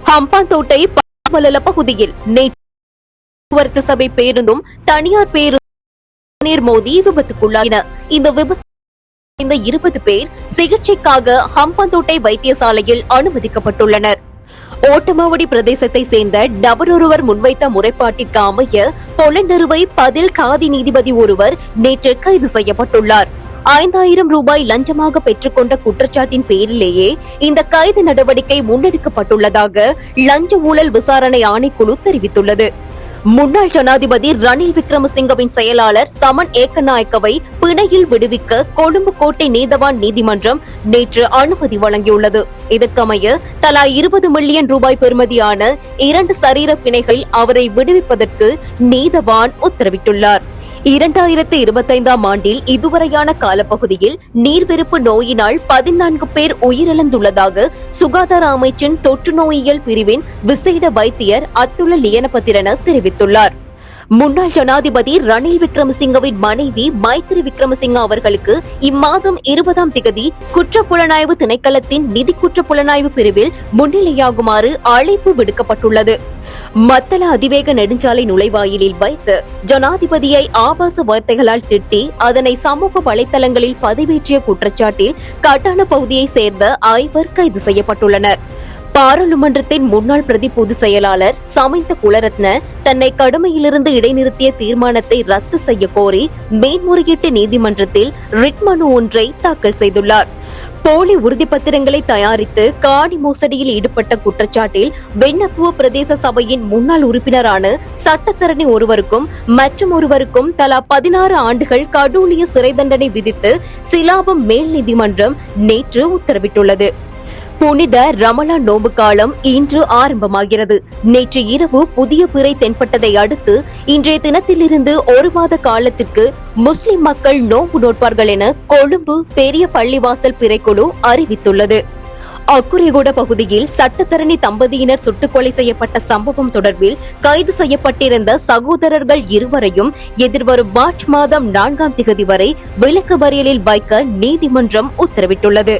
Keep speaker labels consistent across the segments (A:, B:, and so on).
A: ஹம்பாந்தோட்டை பாமலல பகுதியில் போக்குவரத்து சபை பேருந்தும் தனியார் பேருந்து மோதி விபத்துக்குள்ளாயின. இந்த விபத்து 20 பேர் சிகிச்சைக்காக ஹம்பாந்தோட்டை வைத்தியசாலையில் அனுமதிக்கப்பட்டுள்ளனர். ஓட்டமாவடி பிரதேசத்தை சேர்ந்த நபர் ஒருவர் முன்வைத்த முறைப்பாட்டிற்கு அமைய பொலண்டருவை பதில் காதி நீதிபதி ஒருவர் நேற்று கைது செய்யப்பட்டுள்ளார். 5000 ரூபாய் லஞ்சமாக பெற்றுக்கொண்ட குற்றச்சாட்டின் பேரிலேயே இந்த கைது நடவடிக்கை முன்னெடுக்கப்பட்டுள்ளதாக லஞ்ச ஊழல் விசாரணை ஆணைக்குழு தெரிவித்துள்ளது. முன்னாள் ஜனாதிபதி ரணில் விக்ரமசிங்கவின் செயலாளர் சமன் ஏக்கநாயக்கவை பிணையில் விடுவிக்க கொழும்பு கோட்டை நீதவான் நீதிமன்றம் நேற்று அனுமதி வழங்கியுள்ளது. இதற்கமைய தலா 20 மில்லியன் ரூபாய் பெறுமதியான 2 சரீர பிணைகளில் அவரை விடுவிப்பதற்கு நீதவான் உத்தரவிட்டுள்ளார். 2025ஆம் ஆண்டில் இதுவரையான காலப்பகுதியில் நீர்வெறுப்பு நோயினால் 14 பேர் உயிரிழந்துள்ளதாக சுகாதார அமைச்சின் தொற்று நோயியல் பிரிவின் விசேட வைத்தியர் அத்துல லியனபத்திரன தெரிவித்துள்ளார். முன்னாள் ஜனாதிபதி ரணில் விக்ரமசிங்கவின் மனைவி மைத்திரி விக்ரமசிங்க அவர்களுக்கு இம்மாதம் 20ஆம் திகதி குற்றப்புலனாய்வு திணைக்களத்தின் நிதி குற்றப்புலனாய்வு பிரிவில் முன்னிலையாகுமாறு அழைப்பு விடுக்கப்பட்டுள்ளது. மத்தள அதிவேக நெடுஞ்சாலை நுழைவாயிலில் வைத்து ஜனாதிபதியை ஆபாச வார்த்தைகளால் திட்டி அதனை சமூக வலைதளங்களில் பதிவேற்றிய குற்றச்சாட்டில் கட்டான பகுதியை சேர்ந்த 5 கைது செய்யப்பட்டுள்ளனர். பாராளுமன்றத்தின் முன்னாள் பிரதி பொதுச் செயலாளர் சமிந்த குலரத்ன தன்னை கடமையிலிருந்து இடைநிறுத்திய தீர்மானத்தை ரத்து செய்ய கோரி மேன்முறையீட்டு நீதிமன்றத்தில் ரிட் மனு ஒன்றை தாக்கல் செய்துள்ளார். போலி உறுதிப்பத்திரங்களை தயாரித்து காணி மோசடியில் ஈடுபட்ட குற்றச்சாட்டில் வெண்ணப்புவ பிரதேச சபையின் முன்னாள் உறுப்பினரான சட்டத்தரணி ஒருவருக்கும் மற்றும் ஒருவருக்கும் தலா 16 ஆண்டுகள் கடூழிய சிறை தண்டனை விதித்து சிலாபம் மேல் நீதிமன்றம் நேற்று உத்தரவிட்டுள்ளது. புனித ரமலான் நோன்பு காலம் இன்று ஆரம்பமாகிறது. நேற்று இரவு புதிய பிறை தென்பட்டதை அடுத்து இன்றைய தினத்திலிருந்து 1 மாத காலத்திற்கு முஸ்லிம் மக்கள் நோன்பு நோட்பார்கள் என கொழும்பு பெரிய பள்ளிவாசல் பிறைக்குழு அறிவித்துள்ளது. அக்குரேகொட பகுதியில் சட்டத்தரணி தம்பதியினர் சுட்டுக் கொலை செய்யப்பட்ட சம்பவம் தொடர்பில் கைது செய்யப்பட்டிருந்த சகோதரர்கள் இருவரையும் எதிர்வரும் மார்ச் மாதம் 4ஆம் திகதி வரை விலக்கு மறியலில் வைக்க நீதிமன்றம் உத்தரவிட்டுள்ளது.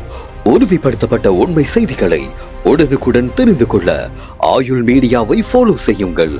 B: உறுதிப்படுத்தப்பட்ட உண்மை செய்திகளை உடனுக்குடன் தெரிந்து கொள்ள ஆயுள் மீடியாவை ஃபாலோ செய்யுங்கள்.